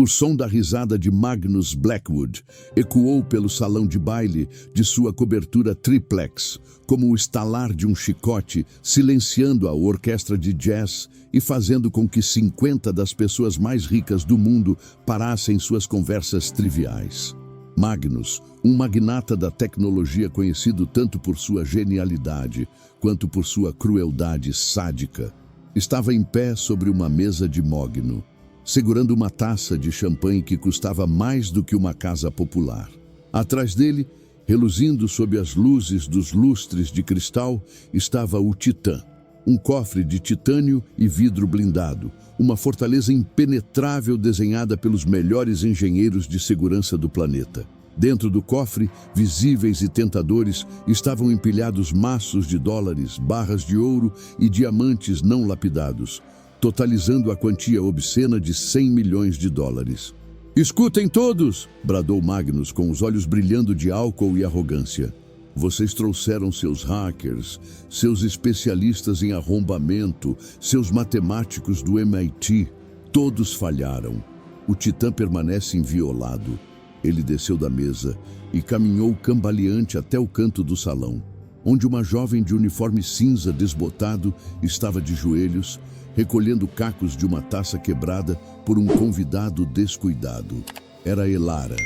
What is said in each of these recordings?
O som da risada de Magnus Blackwood ecoou pelo salão de baile de sua cobertura triplex, como o estalar de um chicote, silenciando a orquestra de jazz e fazendo com que 50 das pessoas mais ricas do mundo parassem suas conversas triviais. Magnus, um magnata da tecnologia conhecido tanto por sua genialidade quanto por sua crueldade sádica, estava em pé sobre uma mesa de mogno, segurando uma taça de champanhe que custava mais do que uma casa popular. Atrás dele, reluzindo sob as luzes dos lustres de cristal, estava o Titã, um cofre de titânio e vidro blindado, uma fortaleza impenetrável desenhada pelos melhores engenheiros de segurança do planeta. Dentro do cofre, visíveis e tentadores, estavam empilhados maços de dólares, barras de ouro e diamantes não lapidados, totalizando a quantia obscena de 100 milhões de dólares. "Escutem todos!" bradou Magnus, com os olhos brilhando de álcool e arrogância. "Vocês trouxeram seus hackers, seus especialistas em arrombamento, seus matemáticos do MIT. Todos falharam. O Titã permanece inviolado." Ele desceu da mesa e caminhou cambaleante até o canto do salão, onde uma jovem de uniforme cinza desbotado estava de joelhos, recolhendo cacos de uma taça quebrada por um convidado descuidado. Era Elara,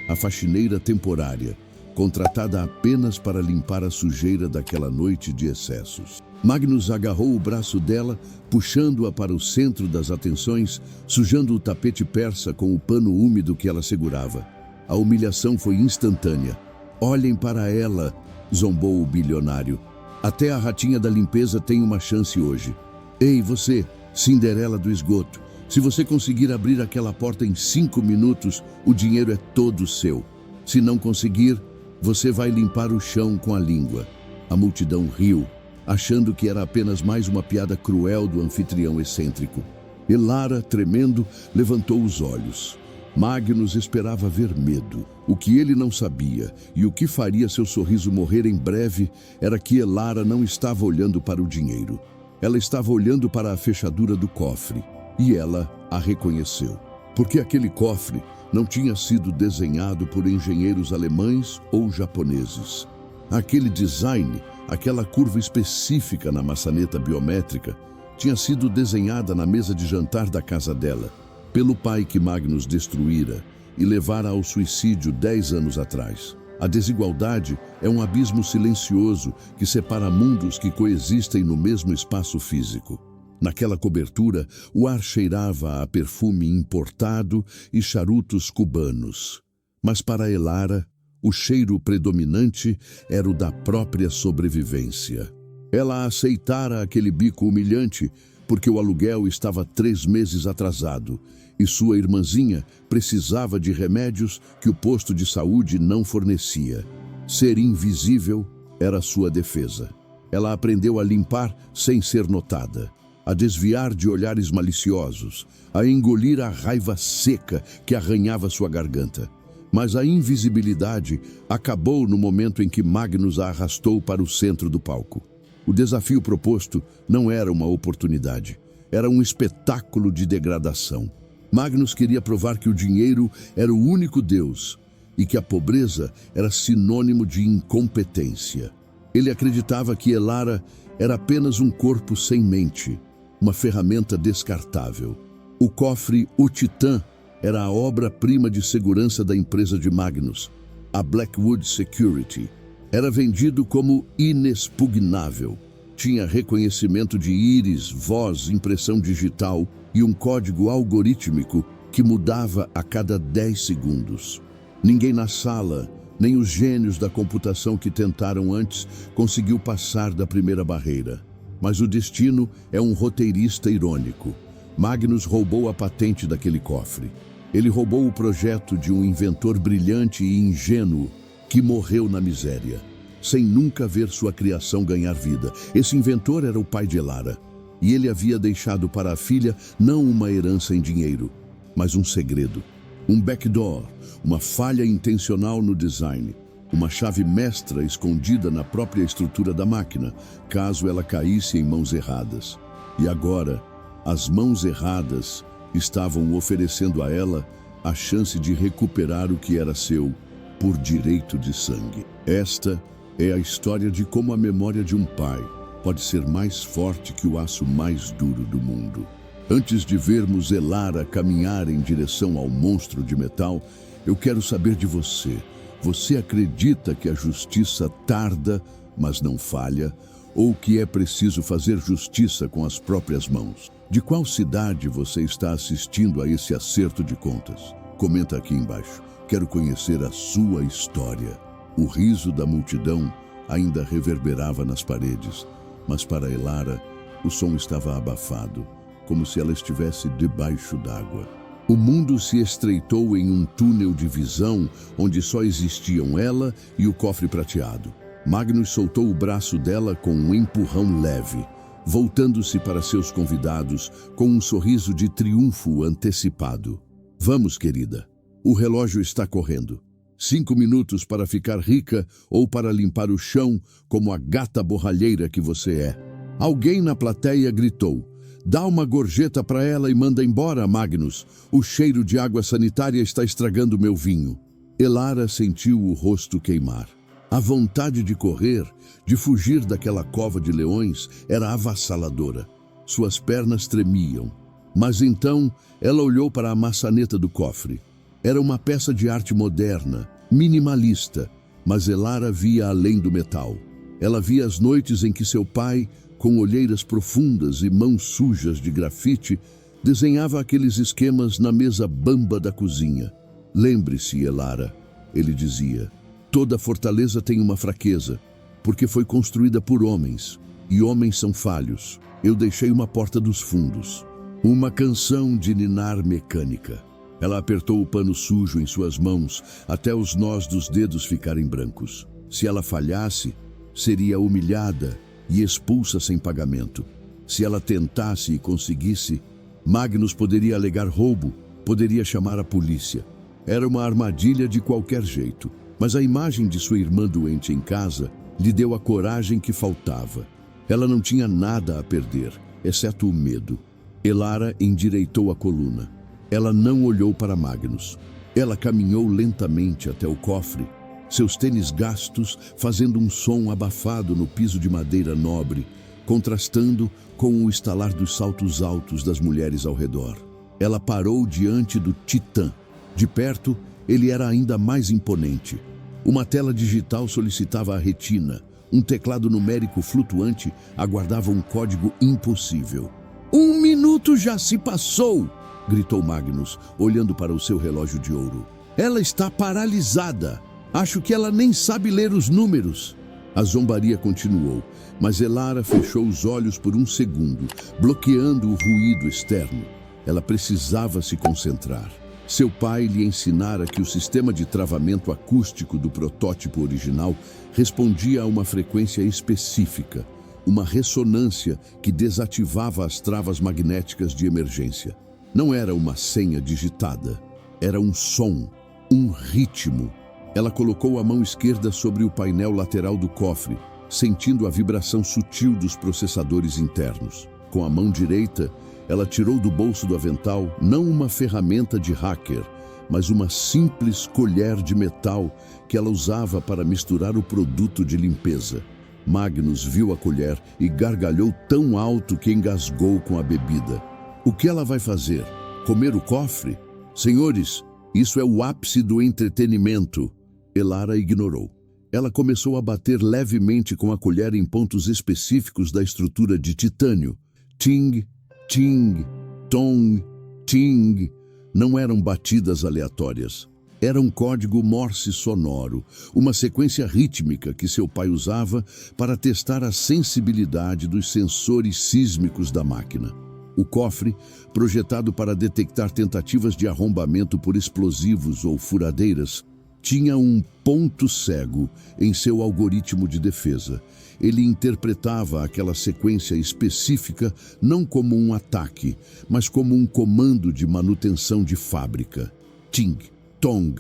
a faxineira temporária, contratada apenas para limpar a sujeira daquela noite de excessos. Magnus agarrou o braço dela, puxando-a para o centro das atenções, sujando o tapete persa com o pano úmido que ela segurava. A humilhação foi instantânea. "Olhem para ela", zombou o bilionário. "Até a ratinha da limpeza tem uma chance hoje. Ei, você, Cinderela do esgoto, se você conseguir abrir aquela porta em 5 minutos, o dinheiro é todo seu. Se não conseguir, você vai limpar o chão com a língua." A multidão riu, achando que era apenas mais uma piada cruel do anfitrião excêntrico. Elara, tremendo, levantou os olhos. Magnus esperava ver medo. O que ele não sabia, e o que faria seu sorriso morrer em breve, era que Elara não estava olhando para o dinheiro. Ela estava olhando para a fechadura do cofre, e ela a reconheceu. Porque aquele cofre não tinha sido desenhado por engenheiros alemães ou japoneses. Aquele design, aquela curva específica na maçaneta biométrica, tinha sido desenhada na mesa de jantar da casa dela, pelo pai que Magnus destruíra e levara ao suicídio 10 anos atrás. A desigualdade é um abismo silencioso que separa mundos que coexistem no mesmo espaço físico. Naquela cobertura, o ar cheirava a perfume importado e charutos cubanos. Mas para Elara, o cheiro predominante era o da própria sobrevivência. Ela aceitara aquele bico humilhante porque o aluguel estava 3 meses atrasado e sua irmãzinha precisava de remédios que o posto de saúde não fornecia. Ser invisível era sua defesa. Ela aprendeu a limpar sem ser notada, a desviar de olhares maliciosos, a engolir a raiva seca que arranhava sua garganta. Mas a invisibilidade acabou no momento em que Magnus a arrastou para o centro do palco. O desafio proposto não era uma oportunidade, era um espetáculo de degradação. Magnus queria provar que o dinheiro era o único Deus e que a pobreza era sinônimo de incompetência. Ele acreditava que Elara era apenas um corpo sem mente, uma ferramenta descartável. O cofre, o Titã, era a obra-prima de segurança da empresa de Magnus, a Blackwood Security. Era vendido como inexpugnável. Tinha reconhecimento de íris, voz, impressão digital e um código algorítmico que mudava a cada 10 segundos. Ninguém na sala, nem os gênios da computação que tentaram antes, conseguiu passar da primeira barreira. Mas o destino é um roteirista irônico. Magnus roubou a patente daquele cofre. Ele roubou o projeto de um inventor brilhante e ingênuo que morreu na miséria, sem nunca ver sua criação ganhar vida. Esse inventor era o pai de Elara, e ele havia deixado para a filha não uma herança em dinheiro, mas um segredo. Um backdoor, uma falha intencional no design, uma chave mestra escondida na própria estrutura da máquina, caso ela caísse em mãos erradas. E agora, as mãos erradas estavam oferecendo a ela a chance de recuperar o que era seu por direito de sangue. Esta é a história de como a memória de um pai pode ser mais forte que o aço mais duro do mundo. Antes de vermos Elara caminhar em direção ao monstro de metal, eu quero saber de você. Você acredita que a justiça tarda, mas não falha? Ou que é preciso fazer justiça com as próprias mãos? De qual cidade você está assistindo a esse acerto de contas? Comenta aqui embaixo. Quero conhecer a sua história. O riso da multidão ainda reverberava nas paredes, mas para Elara, o som estava abafado, como se ela estivesse debaixo d'água. O mundo se estreitou em um túnel de visão onde só existiam ela e o cofre prateado. Magnus soltou o braço dela com um empurrão leve, voltando-se para seus convidados com um sorriso de triunfo antecipado. Vamos, querida. O relógio está correndo. 5 minutos para ficar rica ou para limpar o chão como a gata borralheira que você é. Alguém na plateia gritou. Dá uma gorjeta para ela e manda embora, Magnus. O cheiro de água sanitária está estragando meu vinho. Elara sentiu o rosto queimar. A vontade de correr, de fugir daquela cova de leões, era avassaladora. Suas pernas tremiam. Mas então ela olhou para a maçaneta do cofre. Era uma peça de arte moderna, minimalista, mas Elara via além do metal. Ela via as noites em que seu pai, com olheiras profundas e mãos sujas de grafite, desenhava aqueles esquemas na mesa bamba da cozinha. Lembre-se, Elara, ele dizia, toda fortaleza tem uma fraqueza, porque foi construída por homens, e homens são falhos. Eu deixei uma porta dos fundos. Uma canção de ninar mecânica. Ela apertou o pano sujo em suas mãos até os nós dos dedos ficarem brancos. Se ela falhasse, seria humilhada e expulsa sem pagamento. Se ela tentasse e conseguisse, Magnus poderia alegar roubo, poderia chamar a polícia. Era uma armadilha de qualquer jeito, mas a imagem de sua irmã doente em casa lhe deu a coragem que faltava. Ela não tinha nada a perder, exceto o medo. Elara endireitou a coluna. Ela não olhou para Magnus. Ela caminhou lentamente até o cofre, seus tênis gastos fazendo um som abafado no piso de madeira nobre, contrastando com o estalar dos saltos altos das mulheres ao redor. Ela parou diante do Titã. De perto, ele era ainda mais imponente. Uma tela digital solicitava a retina. Um teclado numérico flutuante aguardava um código impossível. 1 minuto já se passou! Gritou Magnus, olhando para o seu relógio de ouro. Ela está paralisada. Acho que ela nem sabe ler os números. A zombaria continuou, mas Elara fechou os olhos por um segundo, bloqueando o ruído externo. Ela precisava se concentrar. Seu pai lhe ensinara que o sistema de travamento acústico do protótipo original respondia a uma frequência específica, uma ressonância que desativava as travas magnéticas de emergência. Não era uma senha digitada, era um som, um ritmo. Ela colocou a mão esquerda sobre o painel lateral do cofre, sentindo a vibração sutil dos processadores internos. Com a mão direita, ela tirou do bolso do avental não uma ferramenta de hacker, mas uma simples colher de metal que ela usava para misturar o produto de limpeza. Magnus viu a colher e gargalhou tão alto que engasgou com a bebida. O que ela vai fazer? Comer o cofre? Senhores, isso é o ápice do entretenimento. Elara ignorou. Ela começou a bater levemente com a colher em pontos específicos da estrutura de titânio. Ting, ting, tong, ting. Não eram batidas aleatórias. Era um código Morse sonoro, uma sequência rítmica que seu pai usava para testar a sensibilidade dos sensores sísmicos da máquina. O cofre, projetado para detectar tentativas de arrombamento por explosivos ou furadeiras, tinha um ponto cego em seu algoritmo de defesa. Ele interpretava aquela sequência específica não como um ataque, mas como um comando de manutenção de fábrica. Ting, tong,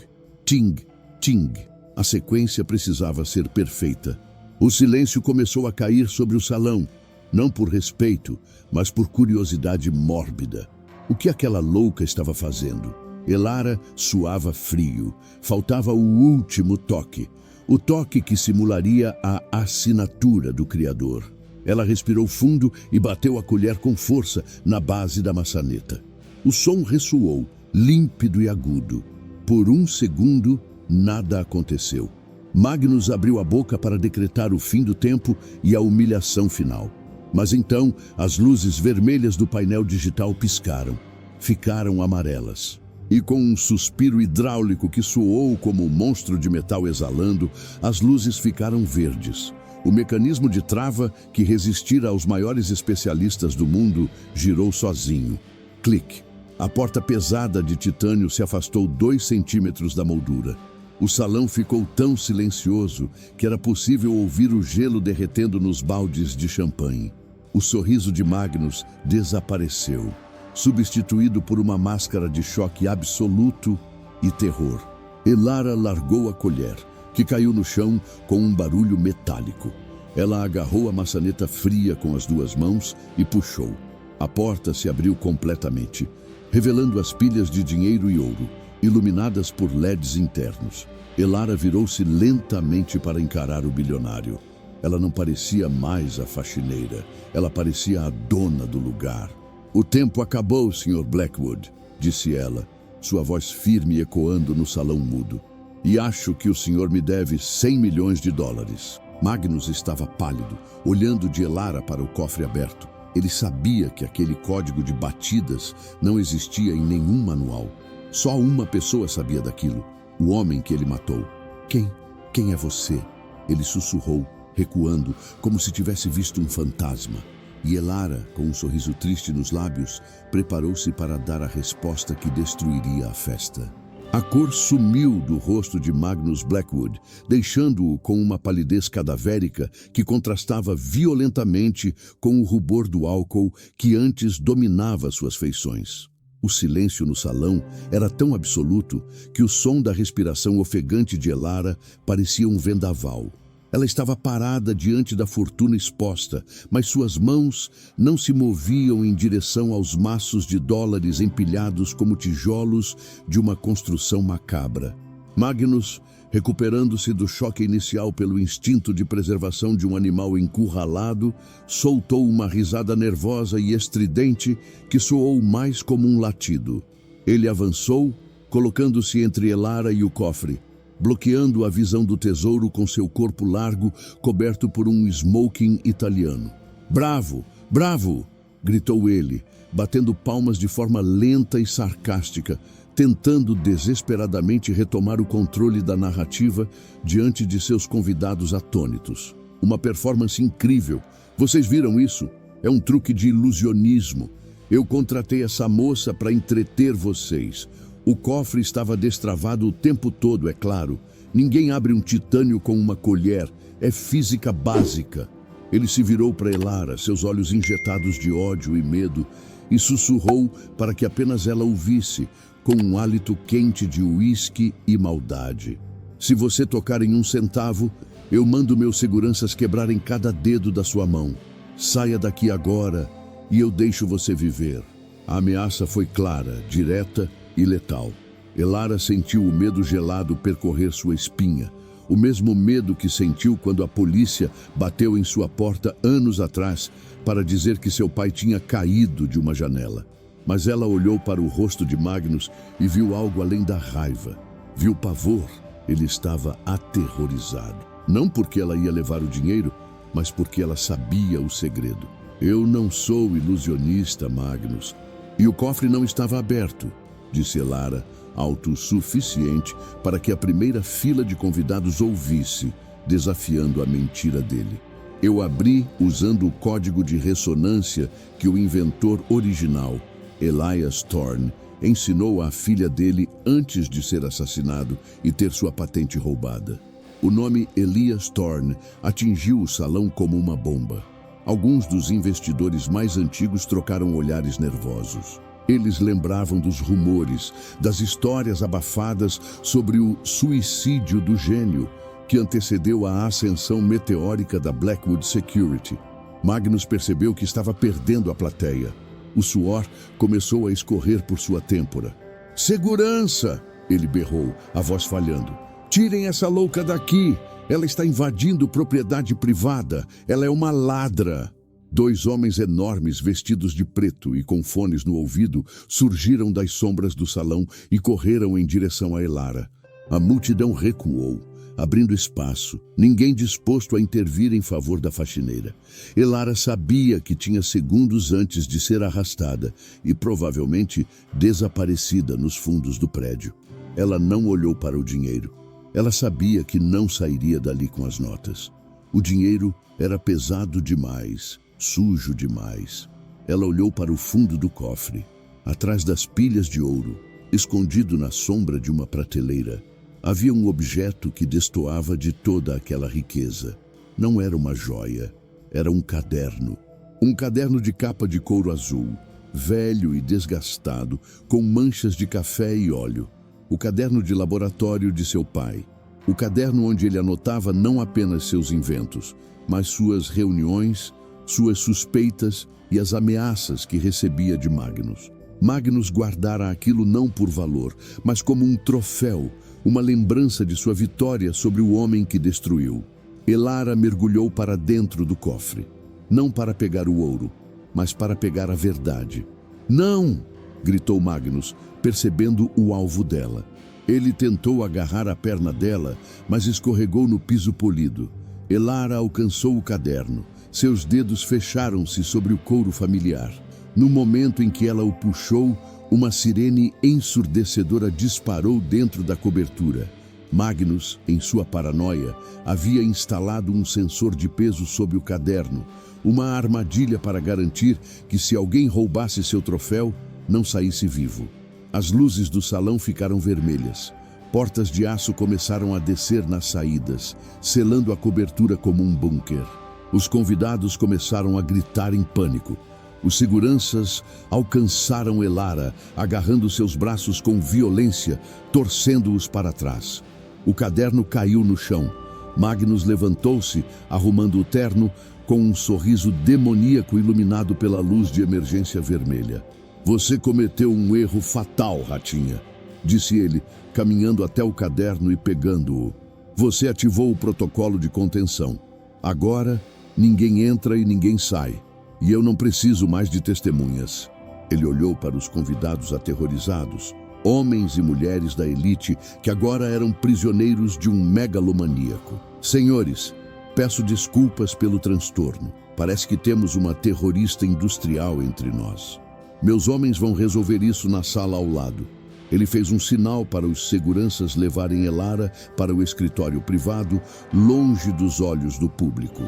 ting, ting. A sequência precisava ser perfeita. O silêncio começou a cair sobre o salão, não por respeito, mas por curiosidade mórbida. O que aquela louca estava fazendo? Elara suava frio. Faltava o último toque. O toque que simularia a assinatura do Criador. Ela respirou fundo e bateu a colher com força na base da maçaneta. O som ressoou, límpido e agudo. Por um segundo, nada aconteceu. Magnus abriu a boca para decretar o fim do tempo e a humilhação final. Mas então, as luzes vermelhas do painel digital piscaram. Ficaram amarelas. E com um suspiro hidráulico que soou como um monstro de metal exalando, as luzes ficaram verdes. O mecanismo de trava, que resistira aos maiores especialistas do mundo, girou sozinho. Clique. A porta pesada de titânio se afastou 2 centímetros da moldura. O salão ficou tão silencioso que era possível ouvir o gelo derretendo nos baldes de champanhe. O sorriso de Magnus desapareceu, substituído por uma máscara de choque absoluto e terror. Elara largou a colher, que caiu no chão com um barulho metálico. Ela agarrou a maçaneta fria com as 2 mãos e puxou. A porta se abriu completamente, revelando as pilhas de dinheiro e ouro, iluminadas por LEDs internos. Elara virou-se lentamente para encarar o bilionário. Ela não parecia mais a faxineira, ela parecia a dona do lugar. "O tempo acabou, Sr. Blackwood", disse ela, sua voz firme ecoando no salão mudo. "E acho que o senhor me deve 100 milhões de dólares. Magnus estava pálido, olhando de Elara para o cofre aberto. Ele sabia que aquele código de batidas não existia em nenhum manual. Só uma pessoa sabia daquilo, o homem que ele matou. Quem é você?" Ele sussurrou, recuando, como se tivesse visto um fantasma. E Elara, com um sorriso triste nos lábios, preparou-se para dar a resposta que destruiria a festa. A cor sumiu do rosto de Magnus Blackwood, deixando-o com uma palidez cadavérica que contrastava violentamente com o rubor do álcool que antes dominava suas feições. O silêncio no salão era tão absoluto que o som da respiração ofegante de Elara parecia um vendaval. Ela estava parada diante da fortuna exposta, mas suas mãos não se moviam em direção aos maços de dólares empilhados como tijolos de uma construção macabra. Magnus, recuperando-se do choque inicial pelo instinto de preservação de um animal encurralado, soltou uma risada nervosa e estridente que soou mais como um latido. Ele avançou, colocando-se entre Elara e o cofre, bloqueando a visão do tesouro com seu corpo largo, coberto por um smoking italiano. "Bravo! Bravo!" gritou ele, batendo palmas de forma lenta e sarcástica, tentando desesperadamente retomar o controle da narrativa diante de seus convidados atônitos. "Uma performance incrível! Vocês viram isso? É um truque de ilusionismo. Eu contratei essa moça para entreter vocês. O cofre estava destravado o tempo todo, é claro. Ninguém abre um titânio com uma colher. É física básica." Ele se virou para Elara, seus olhos injetados de ódio e medo, e sussurrou para que apenas ela ouvisse, com um hálito quente de uísque e maldade. "Se você tocar em 1 centavo, eu mando meus seguranças quebrarem cada dedo da sua mão. Saia daqui agora e eu deixo você viver." A ameaça foi clara, direta e letal. Elara sentiu o medo gelado percorrer sua espinha, o mesmo medo que sentiu quando a polícia bateu em sua porta anos atrás para dizer que seu pai tinha caído de uma janela. Mas ela olhou para o rosto de Magnus e viu algo além da raiva. Viu pavor. Ele estava aterrorizado. Não porque ela ia levar o dinheiro, mas porque ela sabia o segredo. "Eu não sou ilusionista, Magnus. E o cofre não estava aberto", disse Elara, alto o suficiente para que a primeira fila de convidados ouvisse, desafiando a mentira dele. "Eu abri usando o código de ressonância que o inventor original, Elias Thorne, ensinou à filha dele antes de ser assassinado e ter sua patente roubada." O nome Elias Thorne atingiu o salão como uma bomba. Alguns dos investidores mais antigos trocaram olhares nervosos. Eles lembravam dos rumores, das histórias abafadas sobre o suicídio do gênio que antecedeu a ascensão meteórica da Blackwood Security. Magnus percebeu que estava perdendo a plateia. O suor começou a escorrer por sua têmpora. Segurança! Ele berrou, a voz falhando. Tirem essa louca daqui! Ela está invadindo propriedade privada. Ela é uma ladra. 2 homens enormes vestidos de preto e com fones no ouvido surgiram das sombras do salão e correram em direção a Elara. A multidão recuou, abrindo espaço, ninguém disposto a intervir em favor da faxineira. Elara sabia que tinha segundos antes de ser arrastada e provavelmente desaparecida nos fundos do prédio. Ela não olhou para o dinheiro. Ela sabia que não sairia dali com as notas. O dinheiro era pesado demais, sujo demais. Ela olhou para o fundo do cofre. Atrás das pilhas de ouro, escondido na sombra de uma prateleira, havia um objeto que destoava de toda aquela riqueza. Não era uma joia, era um caderno. Um caderno de capa de couro azul, velho e desgastado, com manchas de café e óleo. O caderno de laboratório de seu pai. O caderno onde ele anotava não apenas seus inventos, mas suas reuniões, suas suspeitas e as ameaças que recebia de Magnus. Magnus guardara aquilo não por valor, mas como um troféu, uma lembrança de sua vitória sobre o homem que destruiu. Elara mergulhou para dentro do cofre, não para pegar o ouro, mas para pegar a verdade. Não! Gritou Magnus, percebendo o alvo dela. Ele tentou agarrar a perna dela, mas escorregou no piso polido. Elara alcançou o caderno. Seus dedos fecharam-se sobre o couro familiar. No momento em que ela o puxou, uma sirene ensurdecedora disparou dentro da cobertura. Magnus, em sua paranoia, havia instalado um sensor de peso sob o caderno, uma armadilha para garantir que se alguém roubasse seu troféu, não saísse vivo. As luzes do salão ficaram vermelhas. Portas de aço começaram a descer nas saídas, selando a cobertura como um bunker. Os convidados começaram a gritar em pânico. Os seguranças alcançaram Elara, agarrando seus braços com violência, torcendo-os para trás. O caderno caiu no chão. Magnus levantou-se, arrumando o terno, com um sorriso demoníaco iluminado pela luz de emergência vermelha. Você cometeu um erro fatal, ratinha, disse ele, caminhando até o caderno e pegando-o. Você ativou o protocolo de contenção. Agora, ninguém entra e ninguém sai. E eu não preciso mais de testemunhas. Ele olhou para os convidados aterrorizados, homens e mulheres da elite que agora eram prisioneiros de um megalomaníaco. Senhores, peço desculpas pelo transtorno. Parece que temos uma terrorista industrial entre nós. Meus homens vão resolver isso na sala ao lado. Ele fez um sinal para os seguranças levarem Elara para o escritório privado, longe dos olhos do público.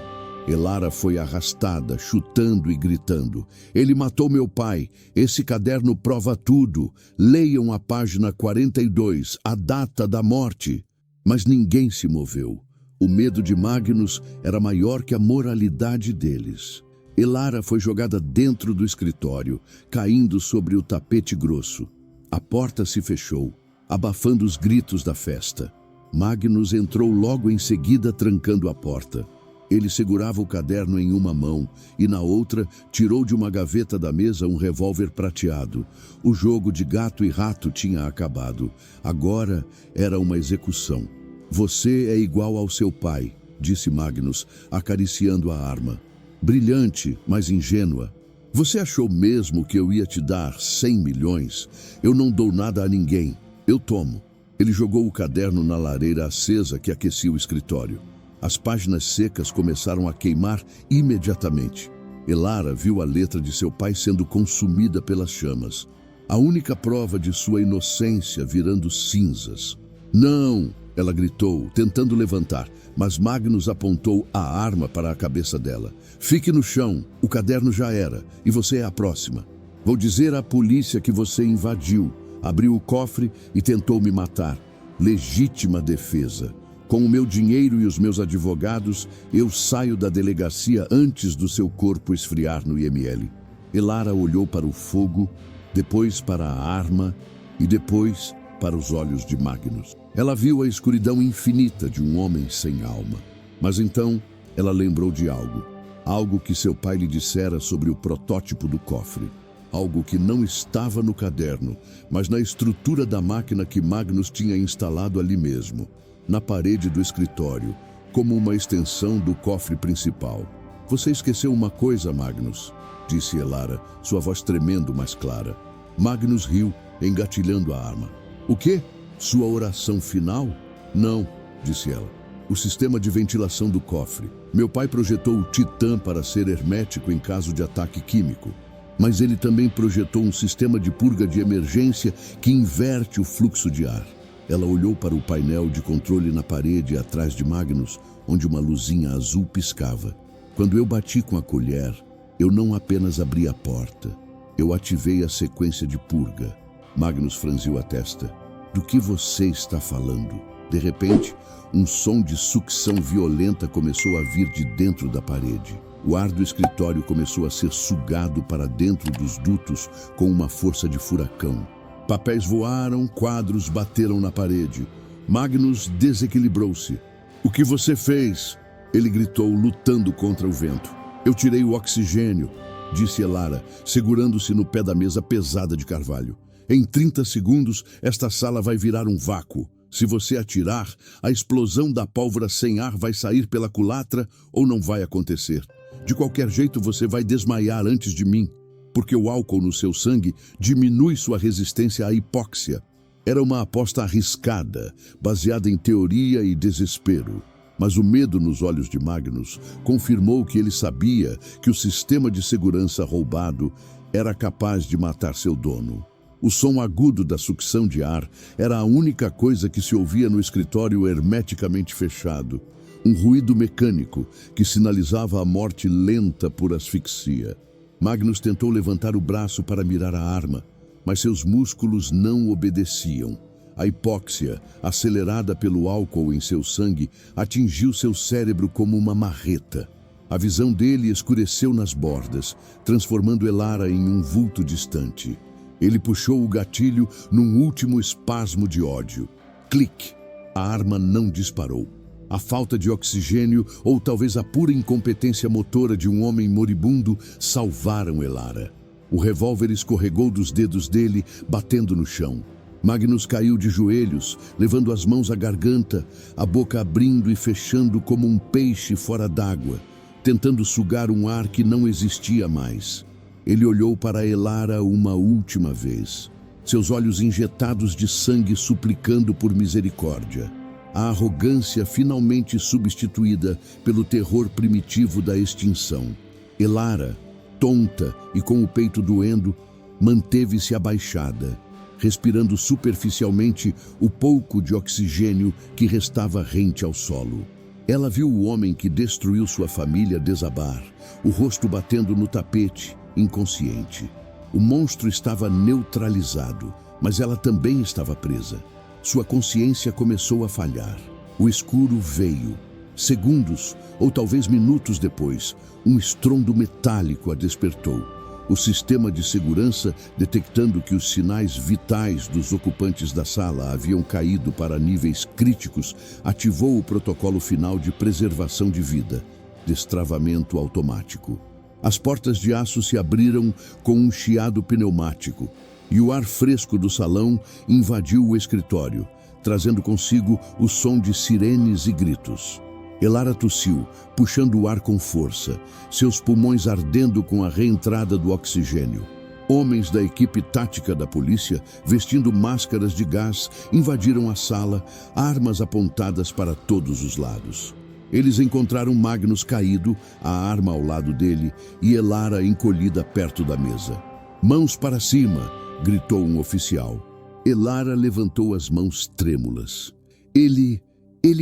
Elara foi arrastada, chutando e gritando. Ele matou meu pai. Esse caderno prova tudo. Leiam a página 42, a data da morte. Mas ninguém se moveu. O medo de Magnus era maior que a moralidade deles. Elara foi jogada dentro do escritório, caindo sobre o tapete grosso. A porta se fechou, abafando os gritos da festa. Magnus entrou logo em seguida, trancando a porta. Ele segurava o caderno em uma mão e, na outra, tirou de uma gaveta da mesa um revólver prateado. O jogo de gato e rato tinha acabado. Agora era uma execução. Você é igual ao seu pai, disse Magnus, acariciando a arma. Brilhante, mas ingênua. Você achou mesmo que eu ia te dar 100 milhões? Eu não dou nada a ninguém. Eu tomo. Ele jogou o caderno na lareira acesa que aquecia o escritório. As páginas secas começaram a queimar imediatamente. Elara viu a letra de seu pai sendo consumida pelas chamas. A única prova de sua inocência virando cinzas. Não! Ela gritou, tentando levantar, mas Magnus apontou a arma para a cabeça dela. Fique no chão, o caderno já era, e você é a próxima. Vou dizer à polícia que você invadiu, abriu o cofre e tentou me matar. Legítima defesa. Com o meu dinheiro e os meus advogados, eu saio da delegacia antes do seu corpo esfriar no IML. Elara olhou para o fogo, depois para a arma e depois para os olhos de Magnus. Ela viu a escuridão infinita de um homem sem alma. Mas então ela lembrou de algo. Algo que seu pai lhe dissera sobre o protótipo do cofre. algo que não estava no caderno, mas na estrutura da máquina que Magnus tinha instalado ali mesmo, na parede do escritório, como uma extensão do cofre principal. Você esqueceu uma coisa, Magnus, disse Elara, sua voz tremendo, mas clara. Magnus riu, engatilhando a arma. O quê? Sua oração final? Não, disse ela. O sistema de ventilação do cofre. Meu pai projetou o Titã para ser hermético em caso de ataque químico. Mas ele também projetou um sistema de purga de emergência que inverte o fluxo de ar. Ela olhou para o painel de controle na parede atrás de Magnus, onde uma luzinha azul piscava. Quando eu bati com a colher, eu não apenas abri a porta, eu ativei a sequência de purga. Magnus franziu a testa. Do que você está falando? De repente, um som de sucção violenta começou a vir de dentro da parede. O ar do escritório começou a ser sugado para dentro dos dutos com uma força de furacão. Papéis voaram, quadros bateram na parede. Magnus desequilibrou-se. O que você fez? Ele gritou, lutando contra o vento. Eu tirei o oxigênio, disse Elara, segurando-se no pé da mesa pesada de carvalho. Em 30 segundos, esta sala vai virar um vácuo. Se você atirar, a explosão da pólvora sem ar vai sair pela culatra ou não vai acontecer. De qualquer jeito, você vai desmaiar antes de mim, porque o álcool no seu sangue diminui sua resistência à hipóxia. Era uma aposta arriscada, baseada em teoria e desespero. Mas o medo nos olhos de Magnus confirmou que ele sabia que o sistema de segurança roubado era capaz de matar seu dono. O som agudo da sucção de ar era a única coisa que se ouvia no escritório hermeticamente fechado. Um ruído mecânico que sinalizava a morte lenta por asfixia. Magnus tentou levantar o braço para mirar a arma, mas seus músculos não obedeciam. A hipóxia, acelerada pelo álcool em seu sangue, atingiu seu cérebro como uma marreta. A visão dele escureceu nas bordas, transformando Elara em um vulto distante. Ele puxou o gatilho num último espasmo de ódio. Clique! A arma não disparou. A falta de oxigênio, ou talvez a pura incompetência motora de um homem moribundo, salvaram Elara. O revólver escorregou dos dedos dele, batendo no chão. Magnus caiu de joelhos, levando as mãos à garganta, a boca abrindo e fechando como um peixe fora d'água, tentando sugar um ar que não existia mais. Ele olhou para Elara uma última vez, seus olhos injetados de sangue suplicando por misericórdia. A arrogância finalmente substituída pelo terror primitivo da extinção. Elara, tonta e com o peito doendo, manteve-se abaixada, respirando superficialmente o pouco de oxigênio que restava rente ao solo. Ela viu o homem que destruiu sua família desabar, o rosto batendo no tapete, inconsciente. O monstro estava neutralizado, mas ela também estava presa. Sua consciência começou a falhar. O escuro veio. Segundos, ou talvez minutos depois, um estrondo metálico a despertou. O sistema de segurança, detectando que os sinais vitais dos ocupantes da sala haviam caído para níveis críticos, ativou o protocolo final de preservação de vida, destravamento automático. As portas de aço se abriram com um chiado pneumático, e o ar fresco do salão invadiu o escritório, trazendo consigo o som de sirenes e gritos. Elara tossiu, puxando o ar com força, seus pulmões ardendo com a reentrada do oxigênio. Homens da equipe tática da polícia, vestindo máscaras de gás, invadiram a sala, armas apontadas para todos os lados. Eles encontraram Magnus caído, a arma ao lado dele, e Elara encolhida perto da mesa. "Mãos para cima!" gritou um oficial. Elara levantou as mãos trêmulas. Ele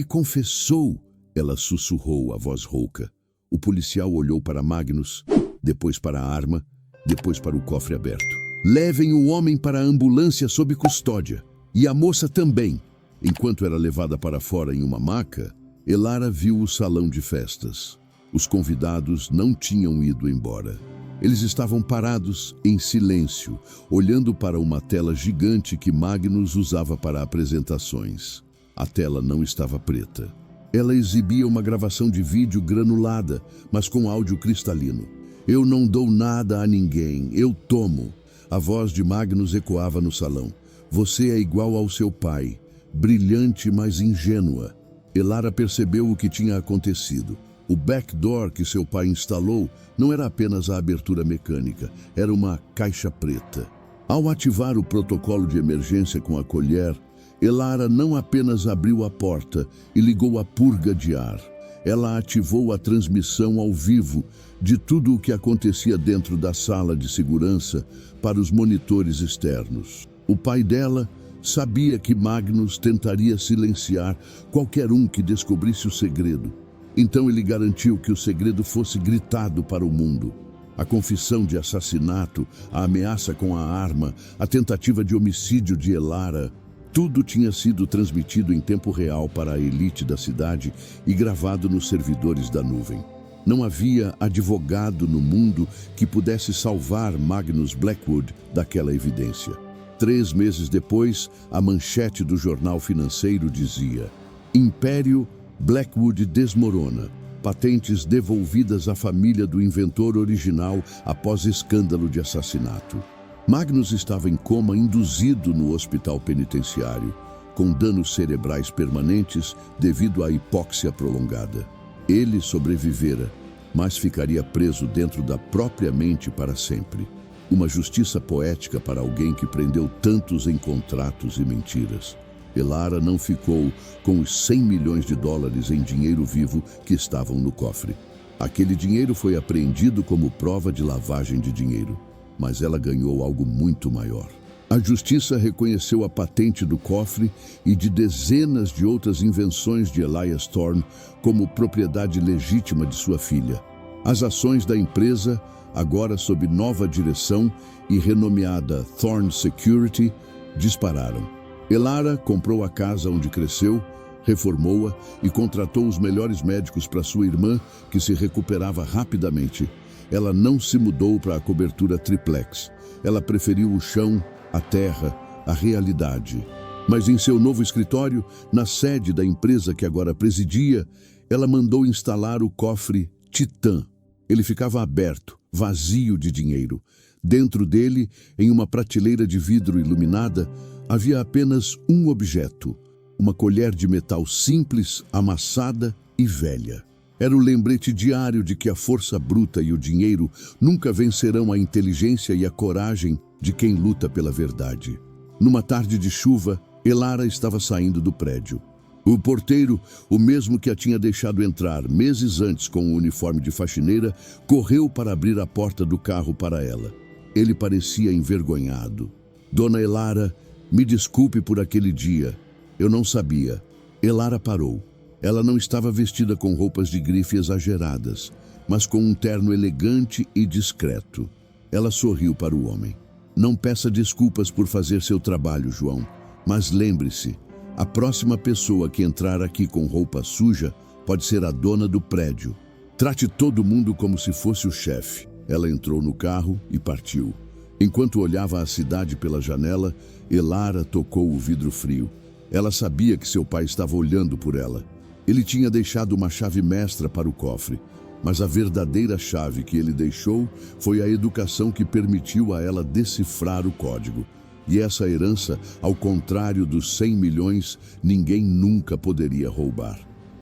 confessou, ela sussurrou a voz rouca. O policial olhou para Magnus, depois para a arma, depois para o cofre aberto. "Levem o homem para a ambulância sob custódia. E a moça também." Enquanto era levada para fora em uma maca, Elara viu o salão de festas. Os convidados não tinham ido embora. Eles estavam parados, em silêncio, olhando para uma tela gigante que Magnus usava para apresentações. A tela não estava preta. Ela exibia uma gravação de vídeo granulada, mas com áudio cristalino. "Eu não dou nada a ninguém, eu tomo. A voz de Magnus ecoava no salão. Você é igual ao seu pai, brilhante, mas ingênua. Elara percebeu o que tinha acontecido. O backdoor que seu pai instalou não era apenas a abertura mecânica, era uma caixa preta. Ao ativar o protocolo de emergência com a colher, Elara não apenas abriu a porta e ligou a purga de ar. Ela ativou a transmissão ao vivo de tudo o que acontecia dentro da sala de segurança para os monitores externos. O pai dela sabia que Magnus tentaria silenciar qualquer um que descobrisse o segredo. Então ele garantiu que o segredo fosse gritado para o mundo. A confissão de assassinato, a ameaça com a arma, a tentativa de homicídio de Elara, tudo tinha sido transmitido em tempo real para a elite da cidade e gravado nos servidores da nuvem. Não havia advogado no mundo que pudesse salvar Magnus Blackwood daquela evidência. 3 meses depois, a manchete do jornal financeiro dizia: Império Blackwood desmorona. Patentes devolvidas à família do inventor original após escândalo de assassinato. Magnus estava em coma induzido no hospital penitenciário, com danos cerebrais permanentes devido à hipóxia prolongada. Ele sobrevivera, mas ficaria preso dentro da própria mente para sempre. Uma justiça poética para alguém que prendeu tantos em contratos e mentiras. Elara não ficou com os 100 milhões de dólares em dinheiro vivo que estavam no cofre. Aquele dinheiro foi apreendido como prova de lavagem de dinheiro, mas ela ganhou algo muito maior. A justiça reconheceu a patente do cofre e de dezenas de outras invenções de Elias Thorne como propriedade legítima de sua filha. As ações da empresa, agora sob nova direção e renomeada Thorne Security, dispararam. Elara comprou a casa onde cresceu, reformou-a e contratou os melhores médicos para sua irmã, que se recuperava rapidamente. Ela não se mudou para a cobertura triplex. Ela preferiu o chão, a terra, a realidade. Mas em seu novo escritório, na sede da empresa que agora presidia, ela mandou instalar o cofre Titã. Ele ficava aberto, vazio de dinheiro. Dentro dele, em uma prateleira de vidro iluminada, havia apenas um objeto, uma colher de metal simples, amassada e velha. Era o lembrete diário de que a força bruta e o dinheiro nunca vencerão a inteligência e a coragem de quem luta pela verdade. Numa tarde de chuva, Elara estava saindo do prédio. O porteiro, o mesmo que a tinha deixado entrar meses antes com o uniforme de faxineira, correu para abrir a porta do carro para ela. Ele parecia envergonhado. Dona Elara, me desculpe por aquele dia. Eu não sabia. Elara parou. Ela não estava vestida com roupas de grife exageradas, mas com um terno elegante e discreto. Ela sorriu para o homem. Não peça desculpas por fazer seu trabalho, João. Mas lembre-se, a próxima pessoa que entrar aqui com roupa suja pode ser a dona do prédio. Trate todo mundo como se fosse o chefe. Ela entrou no carro e partiu. Enquanto olhava a cidade pela janela, Elara tocou o vidro frio. Ela sabia que seu pai estava olhando por ela. Ele tinha deixado uma chave mestra para o cofre, mas a verdadeira chave que ele deixou foi a educação que permitiu a ela decifrar o código. E essa herança, ao contrário dos 100 milhões, ninguém nunca poderia roubar.